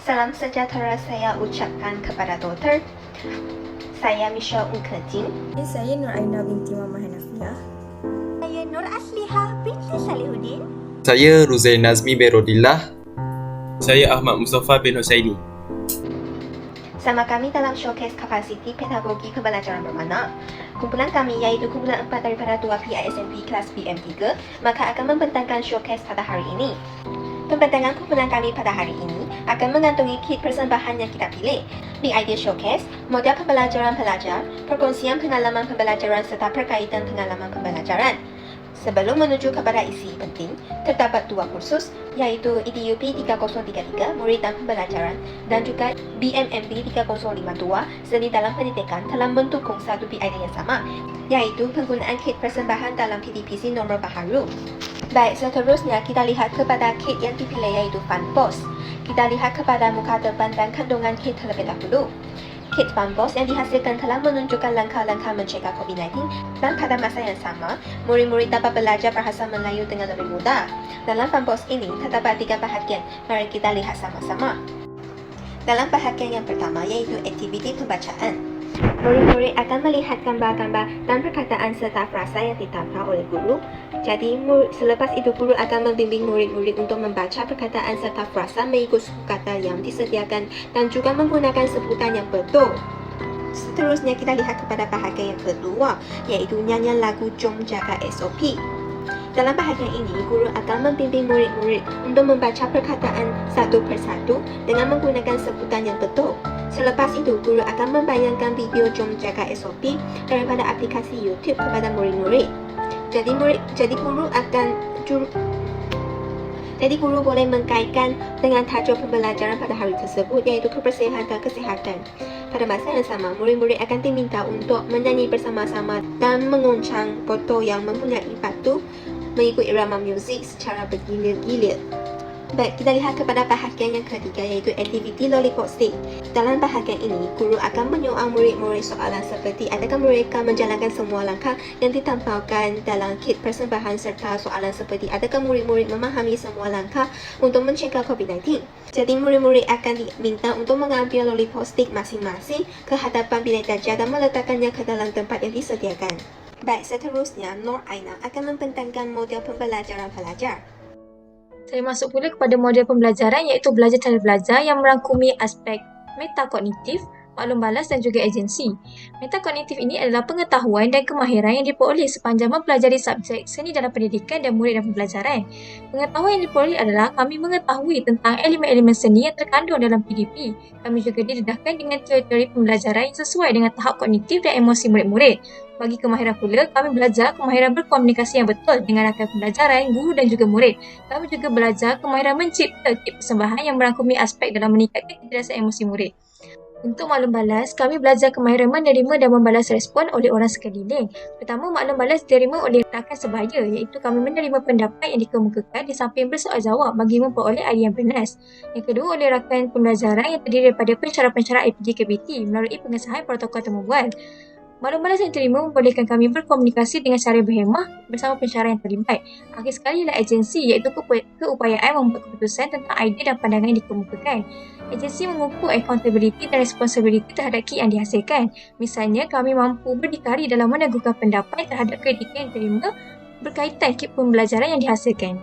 Salam sejahtera saya ucapkan kepada doktor. Saya Michelle Unkejin. Saya Nur Aina binti Mama Hanafiah. Saya Nur Aslihah binti Salihuddin. Saya Ruzain Nazmi bin Rodillah. Saya Ahmad Mustafa bin Husaini. Sama kami dalam showcase kapasiti pedagogi pembelajaran bermakna. Kumpulan kami iaitu kumpulan 4 daripada 2 PISMP kelas BM3 maka akan membentangkan showcase pada hari ini. Pembentangan kumpulan kami pada hari ini akan mengantungi kit persembahan yang kita pilih. Big Idea Showcase, model pembelajaran pelajar, perkongsian pengalaman pembelajaran serta perkaitan pengalaman pembelajaran. Sebelum menuju kepada isi penting, terdapat 2 kursus iaitu EDUP 3033 Murid dan Pembelajaran dan juga BMMP 3052 Seni dalam Pendidikan telah mendukung satu big idea yang sama iaitu penggunaan kit persembahan dalam PDPC nomor baharu. Baik, seterusnya kita lihat kepada kit yang dipilih iaitu Funbox. Kita lihat kepada muka depan dan kandungan kit terlebih dahulu. Kit Funbox yang dihasilkan telah menunjukkan langkah-langkah mencegah COVID-19 dan pada masa yang sama, murid-murid dapat belajar bahasa Melayu dengan lebih mudah. Dalam Funbox ini terdapat 3 bahagian, mari kita lihat sama-sama. Dalam bahagian yang pertama iaitu aktiviti pembacaan. Murid-murid akan melihat gambar-gambar dan perkataan serta frasa yang ditata oleh guru. Jadi, selepas itu guru akan membimbing murid-murid untuk membaca perkataan serta frasa mengikut suku kata yang disediakan dan juga menggunakan sebutan yang betul. Seterusnya kita lihat kepada bahagian yang kedua, iaitu nyanyian lagu Jom Jaga SOP. Dalam bahagian ini, guru akan membimbing murid-murid untuk membaca perkataan satu persatu dengan menggunakan sebutan yang betul. Selepas itu, guru akan membayangkan video Jom Jaga SOP daripada aplikasi YouTube kepada murid-murid. Jadi guru boleh mengkaitkan dengan tajuk pembelajaran pada hari tersebut iaitu kebersihan dan kesihatan. Pada masa yang sama, murid-murid akan diminta untuk menyanyi bersama-sama dan mengoncang botol yang mempunyai batu mengikut irama muzik secara bergilir-gilir. Baik, kita lihat kepada bahagian yang ketiga iaitu aktiviti Lollipop Stick. Dalam bahagian ini, guru akan menyoal murid-murid soalan seperti adakah mereka menjalankan semua langkah yang ditampilkan dalam kit persembahan serta soalan seperti adakah murid-murid memahami semua langkah untuk mencegah COVID-19. Jadi murid-murid akan diminta untuk mengambil Lollipop Stick masing-masing ke hadapan bilik darjah dan meletakkannya ke dalam tempat yang disediakan. Baik, seterusnya Nur Aina akan membentangkan model pembelajaran pelajar. Saya masuk pula kepada model pembelajaran iaitu belajar cara belajar yang merangkumi aspek metakognitif, maklum balas dan juga agensi. Metakognitif ini adalah pengetahuan dan kemahiran yang diperoleh sepanjang mempelajari subjek seni dalam pendidikan dan murid dan pembelajaran. Pengetahuan yang diperoleh adalah kami mengetahui tentang elemen-elemen seni yang terkandung dalam PDP. Kami juga didedahkan dengan teori pembelajaran yang sesuai dengan tahap kognitif dan emosi murid-murid. Bagi kemahiran pula, kami belajar kemahiran berkomunikasi yang betul dengan rakan pembelajaran, guru dan juga murid. Kami juga belajar kemahiran mencipta kit persembahan yang merangkumi aspek dalam meningkatkan kecerdasan emosi murid. Untuk maklum balas, kami belajar kemahiran menerima dan membalas respon oleh orang sekeliling. Pertama, maklum balas diterima oleh rakan sebaya iaitu kami menerima pendapat yang dikemukakan di samping bersoal jawab bagi memperoleh idea yang bernas. Yang kedua, oleh rakan pembelajaran yang terdiri daripada pensyarah-pensyarah IPJKBT melalui pengesahan protokol temubual. Maklum balas yang diterima membolehkan kami berkomunikasi dengan cara berhemah bersama pensyarah yang terlibat. Akhir sekali ialah agensi iaitu keupayaan membuat keputusan tentang idea dan pandangan yang dikemukakan. Agensi mengukur accountability dan responsibility terhadap kit yang dihasilkan. Misalnya, kami mampu berdikari dalam meneguhkan pendapat terhadap kritikan yang diterima berkaitan kit pembelajaran yang dihasilkan.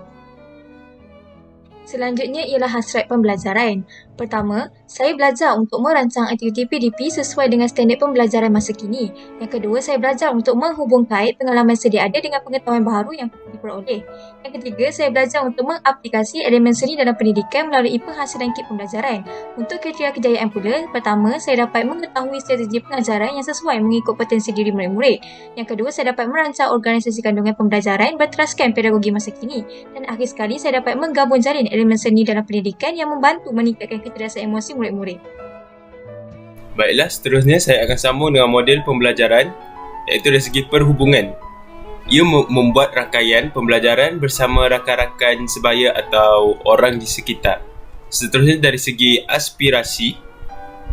Selanjutnya ialah hasrat pembelajaran. Pertama, saya belajar untuk merancang aktiviti PDP sesuai dengan standard pembelajaran masa kini. Yang kedua, saya belajar untuk menghubungkait pengalaman sedia ada dengan pengetahuan baharu yang diperoleh. Yang ketiga, saya belajar untuk mengaplikasi elemen seni dalam pendidikan melalui penghasilan kit pembelajaran. Untuk kriteria kejayaan pula, pertama, saya dapat mengetahui strategi pengajaran yang sesuai mengikut potensi diri murid-murid. Yang kedua, saya dapat merancang organisasi kandungan pembelajaran berteraskan pedagogi masa kini. Dan akhir sekali, saya dapat menggabung jalin elemen seni dalam pendidikan yang membantu meningkatkan kecerdasan emosi murid-murid. Baiklah, seterusnya saya akan sambung dengan model pembelajaran iaitu dari segi perhubungan. Ia membuat rangkaian pembelajaran bersama rakan-rakan sebaya atau orang di sekitar. Seterusnya dari segi aspirasi,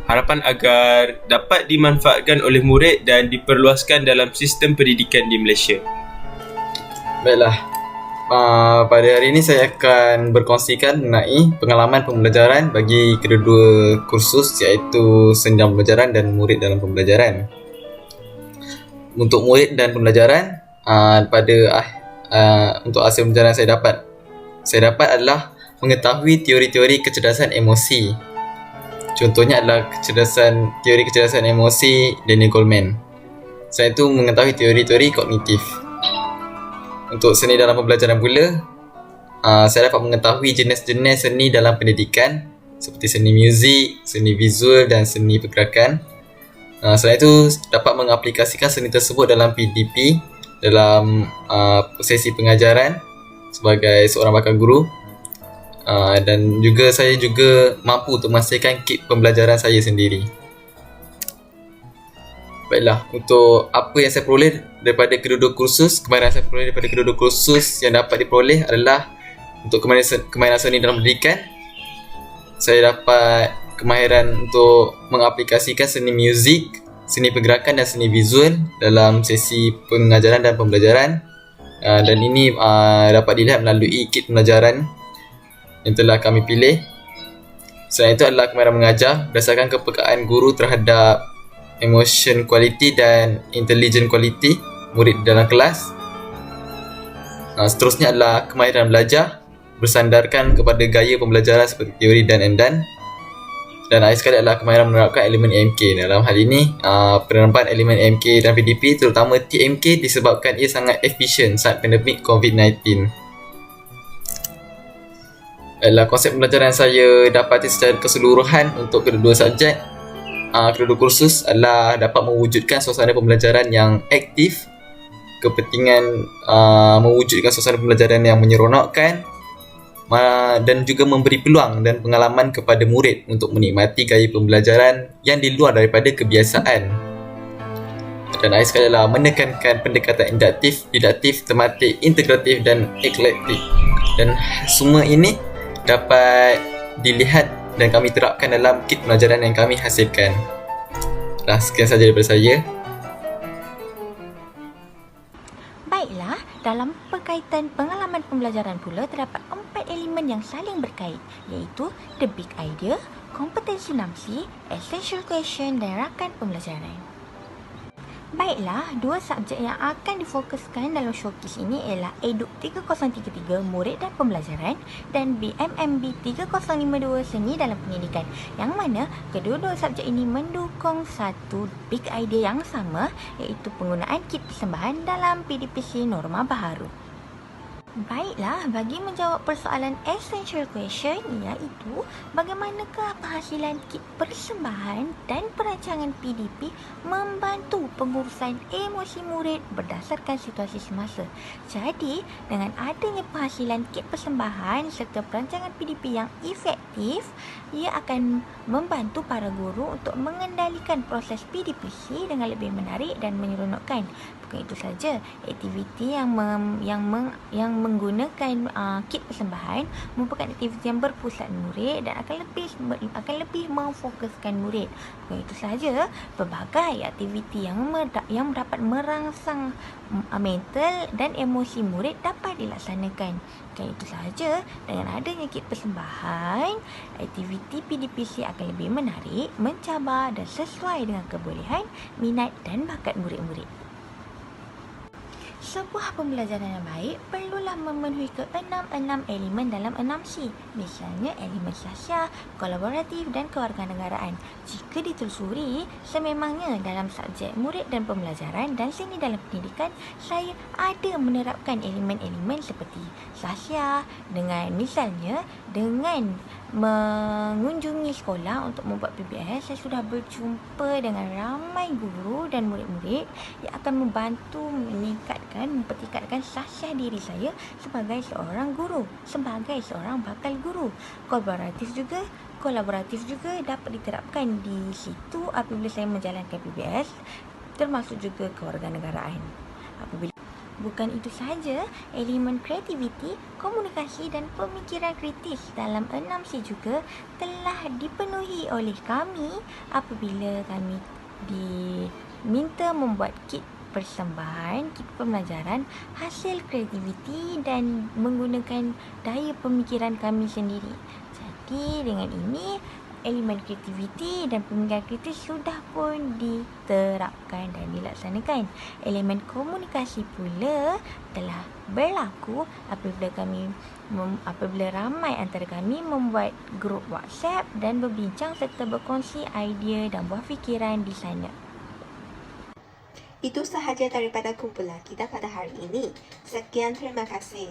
harapan agar dapat dimanfaatkan oleh murid dan diperluaskan dalam sistem pendidikan di Malaysia. Baiklah, Pada hari ini saya akan berkongsikan mengenai pengalaman pembelajaran bagi kedua-dua kursus, iaitu seni dalam pembelajaran dan murid dalam pembelajaran. Untuk murid dan pembelajaran, untuk hasil pembelajaran saya dapat adalah mengetahui teori-teori kecerdasan emosi. Contohnya adalah teori kecerdasan emosi Daniel Goleman. Selain itu mengetahui teori-teori kognitif. Untuk seni dalam pembelajaran pula, saya dapat mengetahui jenis-jenis seni dalam pendidikan seperti seni muzik, seni visual dan seni pergerakan. Selain itu dapat mengaplikasikan seni tersebut dalam PDP dalam sesi pengajaran sebagai seorang bakal guru. Dan juga saya juga mampu untuk menghasilkan kit pembelajaran saya sendiri. Baiklah, untuk apa yang saya peroleh daripada kedua-dua kursus, kemahiran saya peroleh daripada kedua-dua kursus yang dapat diperoleh adalah untuk kemahiran seni dalam pendidikan. Saya dapat kemahiran untuk mengaplikasikan seni muzik, seni pergerakan dan seni visual dalam sesi pengajaran dan pembelajaran. Dan ini dapat dilihat melalui kit pembelajaran yang telah kami pilih. Selain itu adalah kemahiran mengajar berdasarkan kepekaan guru terhadap emotion quality dan intelligent quality murid dalam kelas. Seterusnya adalah kemahiran belajar bersandarkan kepada gaya pembelajaran seperti teori dan endan. Dan akhir sekali adalah kemahiran menerapkan elemen AMK. Dalam hal ini, penerapan elemen AMK dan PDP terutama TMK disebabkan ia sangat efisien saat pandemik COVID-19. Adalah konsep pembelajaran saya dapati secara keseluruhan untuk kedua-dua subjek. Kedua kursus adalah dapat mewujudkan suasana pembelajaran yang aktif, kepentingan mewujudkan suasana pembelajaran yang menyeronokkan, dan juga memberi peluang dan pengalaman kepada murid untuk menikmati gaya pembelajaran yang di luar daripada kebiasaan. Dan akhir sekali adalah menekankan pendekatan induktif, didaktif, tematik, integratif dan eklektik. Dan semua ini dapat dilihat dan kami terapkan dalam kit pelajaran yang kami hasilkan. Sekian sahaja daripada saya. Baiklah, dalam berkaitan pengalaman pembelajaran pula terdapat 4 elemen yang saling berkait, iaitu the big idea, kompetensi NAMSI, essential question dan rakan pembelajaran. Baiklah, dua subjek yang akan difokuskan dalam showcase ini ialah EDUK 3033 Murid dan Pembelajaran dan BMMB 3052 Seni dalam Pendidikan, yang mana kedua-dua subjek ini mendukung satu big idea yang sama, iaitu penggunaan kit persembahan dalam PDPC Norma Baharu. Baiklah, bagi menjawab persoalan essential question, iaitu bagaimanakah penghasilan kit persembahan dan perancangan PDP membantu pengurusan emosi murid berdasarkan situasi semasa. Jadi, dengan adanya penghasilan kit persembahan serta perancangan PDP yang efektif, ia akan membantu para guru untuk mengendalikan proses PDPC dengan lebih menarik dan menyeronokkan. Bukan itu saja, aktiviti yang menggunakan kit persembahan merupakan aktiviti yang berpusat murid dan akan lebih memfokuskan murid. Bukan itu saja, pelbagai aktiviti yang dapat merangsang mental dan emosi murid dapat dilaksanakan. Bukan itu saja, dengan adanya kit persembahan, aktiviti PDPC akan lebih menarik, mencabar dan sesuai dengan kebolehan, minat dan bakat murid-murid. Sebuah pembelajaran yang baik perlulah memenuhi ke-6 elemen dalam 6C. Misalnya elemen sosial, kolaboratif dan kewarganegaraan. Jika ditelusuri, sememangnya dalam subjek murid dan pembelajaran dan seni dalam pendidikan, saya ada menerapkan elemen-elemen seperti sosial dengan mengunjungi sekolah untuk membuat PBS. Saya sudah berjumpa dengan ramai guru dan murid-murid yang akan membantu mempertingkatkan sasiah diri saya sebagai seorang guru, sebagai seorang bakal guru. Kolaboratif juga dapat diterapkan di situ apabila saya menjalankan PBS, termasuk juga kewarganegaraan. Bukan itu saja, elemen kreativiti, komunikasi dan pemikiran kritis dalam 6C juga telah dipenuhi oleh kami apabila kami diminta membuat kit persembahan KIP pembelajaran hasil kreativiti dan menggunakan daya pemikiran kami sendiri. Jadi dengan ini elemen kreativiti dan pemikiran kritis sudah pun diterapkan dan dilaksanakan. Elemen komunikasi pula telah berlaku apabila ramai antara kami membuat grup WhatsApp dan berbincang serta berkongsi idea dan buah fikiran di sana. Itu sahaja daripada kumpulan kita pada hari ini. Sekian, terima kasih.